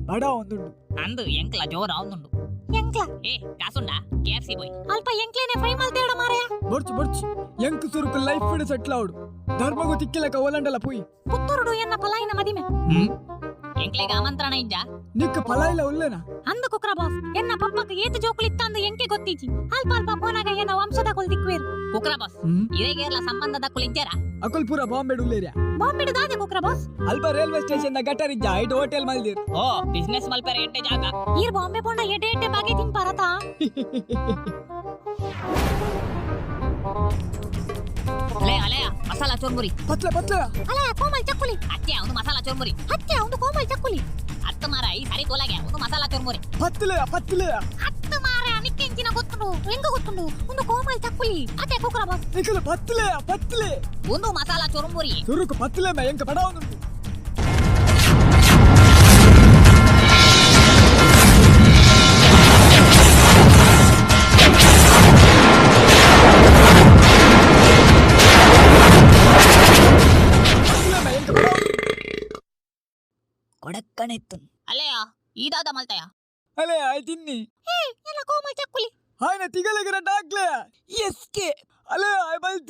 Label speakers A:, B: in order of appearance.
A: ಬಡ ಒಂದು
B: ಅಂದು ಎಂಕ್ಲ ಜೋರ ಅವನುಂಡು
C: ಎಂಕ್ಲ
B: ಏ ಕಾಸುಂಡಾ KFC పోయి
C: ಅಲ್ಪ ಎಂಕ್ಲೇನೆ ಫ್ರೈ ಮಲ್ತೇಡ ಮಾರಯ
A: ಬೊರ್ಚು ಎಂಕ್ ಸುರುಕು ಲೈಫ್ ಇಡ್ ಸೆಟ್ಲ್ ಆವಡು ಧರ್ಮಗು ತಿಕ್ಕಿಲಕ ಒಲಂಡಲ ಪೋಯಿ
C: ಪುತ್ತೂರುಡು ಎನ್ನ ಪಲಾಯಿನ ಮದಿಮೆ
B: ಎಂಕ್ಲೆಗೆ ಆಮಂತ್ರಣ ಇಂಜ
A: ನಿಕ್ಕ ಪಲಾಯಿಲ ಉಲ್ಲೆನ
C: ಅಂದು ಕುಕ್ರ ಬಾಸ್ ಎನ್ನ ಪಪ್ಪಕ ಏತು ಜೋಕುಲಿತ್ತಂದು ಎಂಕೆ ಗೊತ್ತಿಜಿ ಅಲ್ಪ ಅಲ್ಪ ಪೋನಾಗ ಎನ್ನ ವಂಶದ ಕೊಲ್ ದಿಕ್ವೇರು
B: ಕುಕ್ರ ಬಾಸ್ ಇದೇಗೇರ್ಲ ಸಂಬಂಧದ ಕುಳಿಂಜರ
A: ಅಕಲ್ ಪೂರ ಬಾಂಬೆ ಉಲ್ಲೇರಿಯ
C: ಬಾಂಬಿಡು ದಾದೆ ಕುಕ್ರ ಬಾಸ್
A: ಅಲ್ಪ ರೈಲ್ವೆ ಸ್ಟೇಷನ್ ದ ಗಟರ್ ಇಜ್ಜ ಐಟ್ ಹೋಟೆಲ್ ಮಲ್ದಿರ್
B: ಓ ಬಿಸ್ನೆಸ್ ಮಲ್ಪೆರೆ ಎಡ್ಡೆ ಜಾಗ
C: ಈರ್ ಬಾಂಬೆ ಪೋಂಡ ಎಡೆ ಎಡೆ ಬಾಗೆ ತಿನ್ ಪರತ
B: ಅಲೆಯ ಮಸಾಲಾ ಚೋರ್ಮುರಿ
A: ಪತ್ಲೆ
C: ಅಲ ಕೋಮಲ್ ಚಕ್ಕುಲಿ
B: ಅತ್ತೆ ಒಂದು ಮಸಾಲಾ ಚೋರ್ಮುರಿ
C: ಹತ್ತೆ ಒಂದು ಕೋಮಲ್ ಚಕ್ಕುಲಿ
B: ಹತ್ತು ಮಾರ ಈ ಸರಿ ಕೋಲಾಗೆ ಒಂದು ಮಸಾಲಾ ಚೋರ್ಮುರಿ
A: ಪತ್ಲೆ
C: ಹತ್ತು ಮಾರೆ ನಿಕ್ಕೆಂಚಿನ ಗೊತ್ತುಂಡು ಎಂಗ ಗೊತ್ತುಂಡು ಒಂದು ಕೋಮಲ್ ಚಕ್ಕುಲಿ ಅತ್ತೆ ಕುಕ್ರ ಬಾಸ್
A: ನಿಕಲ ಪತ್ಲೆ
B: ಒಂದು ಮಸಾಲಾ ಚೋರ್ಮುರಿ
A: ಸುರುಕು ಪತ್ಲೆ ಮೇ ಎಂಕ ಬಡ ಒಂದು
B: ಕೊಡಕ್ಕನೆತ್ತು ಅಲೆಯ ಈದಾದ ಮಲ್ತಯ
A: ಅಲೆ ಆಯ್ ತಿನ್ನಿ
C: ಎಲ್ಲ ಕೋಮಲ್ ಚಕ್ಕುಲಿ
A: ಆಯ್ನ ತಿಗಲಗಿರ ಡಾಕ್ಲೆ ಎಸ್ಕೆ ಅಲೆ ಆಯ್ ಬಲ್ತಿ